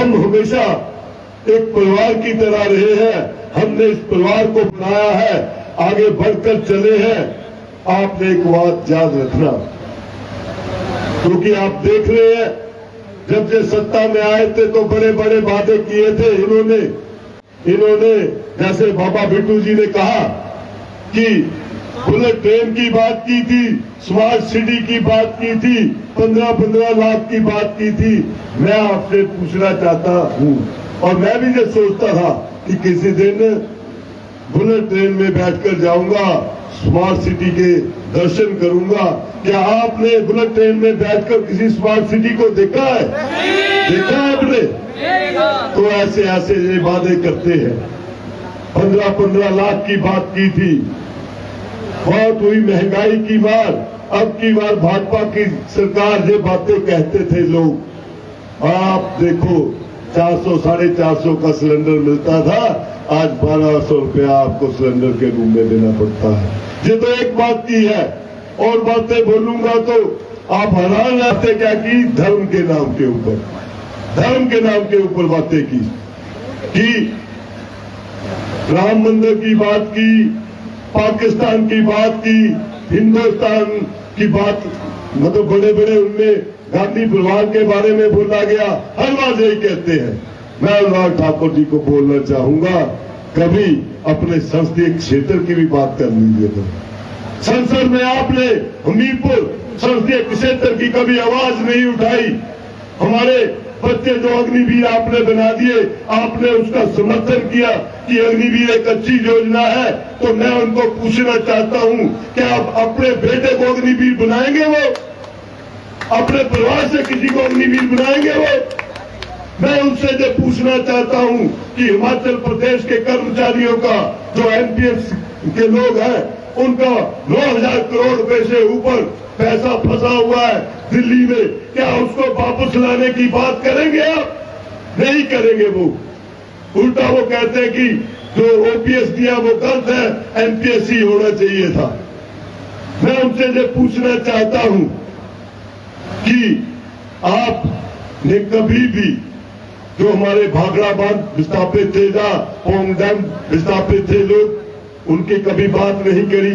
हम हमेशा एक परिवार की तरह रहे हैं। हमने इस परिवार को बनाया है, आगे बढ़कर चले हैं। आपने एक बात याद रखना, क्योंकि आप देख रहे हैं जब से सत्ता में आए थे तो बड़े बड़े वादे किए थे इन्होंने जैसे बाबा बिट्टू जी ने कहा कि बुलेट ट्रेन की बात की थी, स्मार्ट सिटी की बात की थी, 15-15 लाख की बात की थी। मैं आपसे पूछना चाहता हूं, और मैं भी ये सोचता था कि किसी दिन बुलेट ट्रेन में बैठकर जाऊंगा, स्मार्ट सिटी के दर्शन करूंगा। क्या आपने बुलेट ट्रेन में बैठकर किसी स्मार्ट सिटी को देखा है? देखा है आपने? तो ऐसे ऐसे ये वादे करते हैं। 15-15 लाख की बात की थी, बहुत हुई महंगाई की मार। अब की बार भाजपा की सरकार ये बातें कहते थे लोग। आप देखो 400 450 का सिलेंडर मिलता था, आज 1200 रुपया आपको सिलेंडर के रूप में देना पड़ता है। ये तो एक बात की है, और बातें बोलूंगा तो आप हैरान रहते। क्या की? धर्म के नाम के ऊपर बातें की कि राम मंदिर की बात की, पाकिस्तान की बात की, हिंदुस्तान की बात, मतलब बड़े बड़े उनमें गांधी परिवार के बारे में बोला गया। हर बात यही कहते हैं। मैं अनुराग ठाकुर जी को बोलना चाहूंगा, कभी अपने संसदीय क्षेत्र की भी बात कर लीजिएगा। संसद में आपने हमीरपुर संसदीय क्षेत्र की कभी आवाज नहीं उठाई। हमारे बच्चे जो अग्निवीर आपने बना दिए, आपने उसका समर्थन किया कि अग्निवीर एक अच्छी योजना है। तो मैं उनको पूछना चाहता हूं कि आप अपने बेटे को अग्निवीर बनाएंगे? वो अपने परिवार से किसी को अग्निवीर बनाएंगे? वो मैं उनसे जो पूछना चाहता हूं कि हिमाचल प्रदेश के कर्मचारियों का, जो एनपीएस के लोग हैं, उनका 9,000 करोड़ रुपए से ऊपर पैसा फंसा हुआ है दिल्ली में, क्या उसको वापस लाने की बात करेंगे आप? नहीं करेंगे। वो उल्टा वो कहते हैं कि जो ओपीएस दिया वो गलत है, एनपीएस ही होना चाहिए था। मैं उनसे ये पूछना चाहता हूं कि आपने कभी भी जो हमारे भाखड़ा बांध विस्थापित थे, पोंग डैम विस्थापित थे लोग, उनकी कभी बात नहीं करी।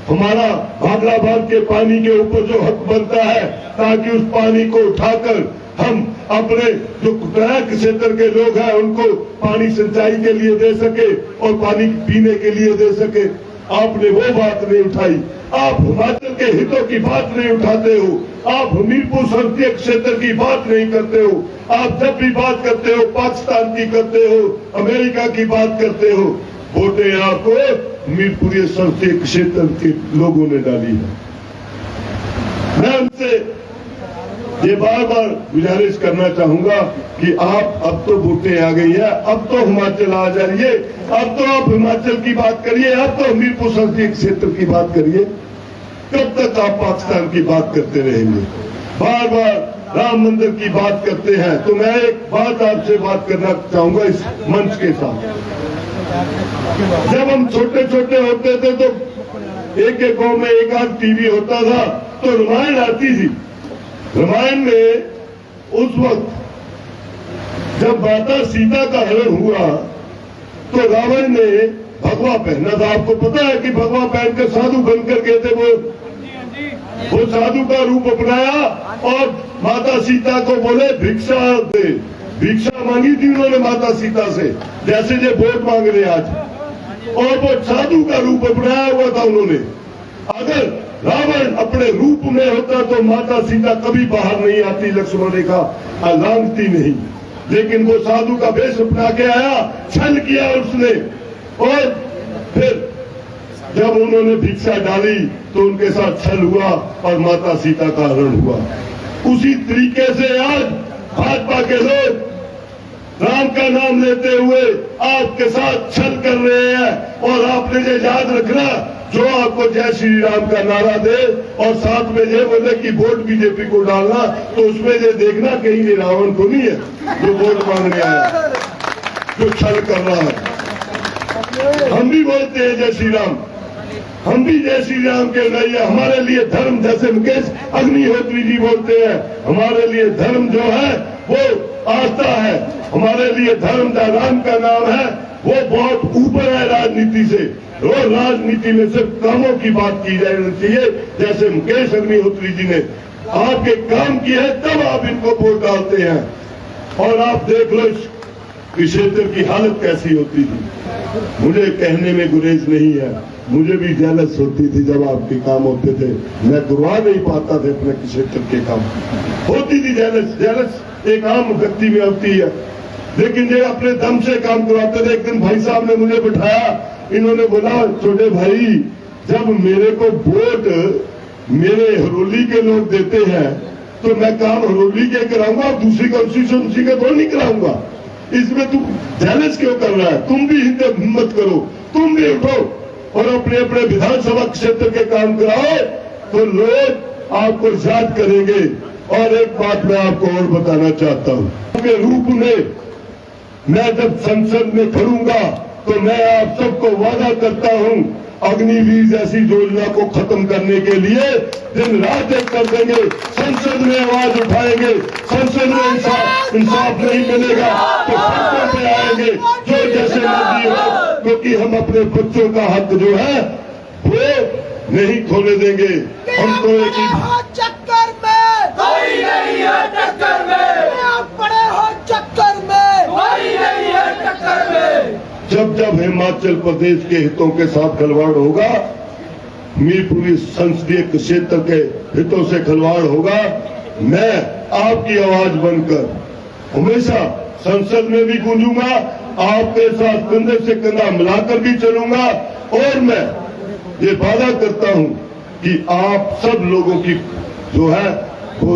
हमारा भाखड़ा बांध के पानी के ऊपर जो हक बनता है, ताकि उस पानी को उठाकर हम अपने जो ग्रामीण क्षेत्र के लोग हैं उनको पानी सिंचाई के लिए दे सके और पानी पीने के लिए दे सके, आपने वो बात नहीं उठाई। आप हिमाचल के हितों की बात नहीं उठाते हो। आप हमीरपुर संसदीय क्षेत्र की बात नहीं करते हो। आप जब भी बात करते हो पाकिस्तान की करते हो, अमेरिका की बात करते हो। वोटें आपको हमीरपुर संसदीय क्षेत्र के लोगों ने डाली है। मैं उनसे ये बार बार गुजारिश करना चाहूंगा कि आप, अब तो वोटें आ गई है, अब तो हिमाचल आ जाइए, अब तो आप हिमाचल की बात करिए, अब तो हमीरपुर संसदीय क्षेत्र की बात करिए। कब तक आप पाकिस्तान की बात करते रहेंगे? बार बार राम मंदिर की बात करते हैं। तो मैं एक बात आपसे बात करना चाहूंगा इस मंच के साथ। जब हम छोटे छोटे होते थे तो एक एक गांव में एक आध टीवी होता था, तो रामायण आती थी। रामायण में उस वक्त जब माता सीता का हरण हुआ तो रावण ने भगवा पहना था। आपको पता है कि भगवा पहनकर साधु बनकर गए थे। वो साधु का रूप अपनाया और माता सीता को बोले भिक्षा दे। भिक्षा मांगी थी उन्होंने माता सीता से, जैसे ये वोट मांग रहे आज। और वो साधु का रूप अपनाया हुआ था उन्होंने। अगर रावण अपने रूप में होता तो माता सीता कभी बाहर नहीं आती, लक्ष्मण रेखा लांघती नहीं। लेकिन वो साधु का वेश अपना के आया, छल किया उसने, और फिर जब उन्होंने भिक्षा डाली तो उनके साथ छल हुआ और माता सीता का हरण हुआ। उसी तरीके से आज भाजपा के लोग राम का नाम लेते हुए आपके साथ छल कर रहे हैं। और आपने ये याद रखना, जो आपको जय श्री राम का नारा दे और साथ में ये बोले कि वोट बीजेपी को डालना, तो उसमें ये देखना कहीं ये रावण तो नहीं है जो वोट मांगने आया, जो छल कर रहा है। हम भी बोलते हैं जय श्री राम, हम भी जय श्री राम के लिए। हमारे लिए धर्म, जैसे मुकेश अग्निहोत्री जी बोलते हैं, हमारे लिए धर्म जो है वो आस्था है। हमारे लिए धर्म राम का नाम है, वो बहुत ऊपर है राजनीति से। और राजनीति में सिर्फ कामों की बात की जानी चाहिए, जैसे मुकेश अग्निहोत्री जी ने आपके काम किए हैं, तब आप इनको वोट डालते हैं। और आप देख लो इस क्षेत्र की हालत कैसी होती थी। मुझे कहने में गुरेज नहीं है, मुझे भी जेलस होती थी जब आपके काम होते थे। मैं करवा नहीं पाता था अपने क्षेत्र के काम, होती थी जेलस एक आम व्यक्ति में होती है, लेकिन ये अपने दम से काम करवाते थे। एक दिन भाई साहब ने मुझे बिठाया, इन्होंने बोला छोटे भाई, जब मेरे को वोट मेरे हरोली के लोग देते हैं तो मैं काम हरोली के कराऊंगा, दूसरी कंस्टिट्यूंसी के तो नहीं कराऊंगा। इसमें तू जेलस क्यों कर रहा है? तुम भी हिम्मत करो, तुम भी उठो और अपने अपने विधानसभा क्षेत्र के काम कराओ, तो लोग आपको याद करेंगे। और एक बात मैं आपको और बताना चाहता हूं के रूप में, मैं जब संसद में खड़ूंगा तो मैं आप सबको वादा करता हूं, अग्निवीर जैसी योजना को खत्म करने के लिए दिन रात एक कर देंगे, संसद में आवाज उठाएंगे। संसद में इंसाफ नहीं मिलेगा तो सड़कों पे आएंगे, जो जैसे मर्जी हो, क्योंकि हम अपने बच्चों का हक जो है वो नहीं खोने देंगे। हम तो एक ही चक्कर में कोई नहीं है, टक्कर में आप पड़े हो, चक्कर में कोई नहीं है, टक्कर में। जब हिमाचल प्रदेश के हितों के साथ खिलवाड़ होगा, मीरपुरी संसदीय क्षेत्र के हितों से खिलवाड़ होगा, मैं आपकी आवाज बनकर हमेशा संसद में भी गूंजूंगा, आपके साथ कंधे से कंधा मिलाकर भी चलूंगा। और मैं ये वादा करता हूं कि आप सब लोगों की जो है वो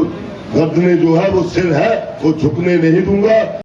गर्दनें जो है वो सिर है वो झुकने नहीं दूंगा।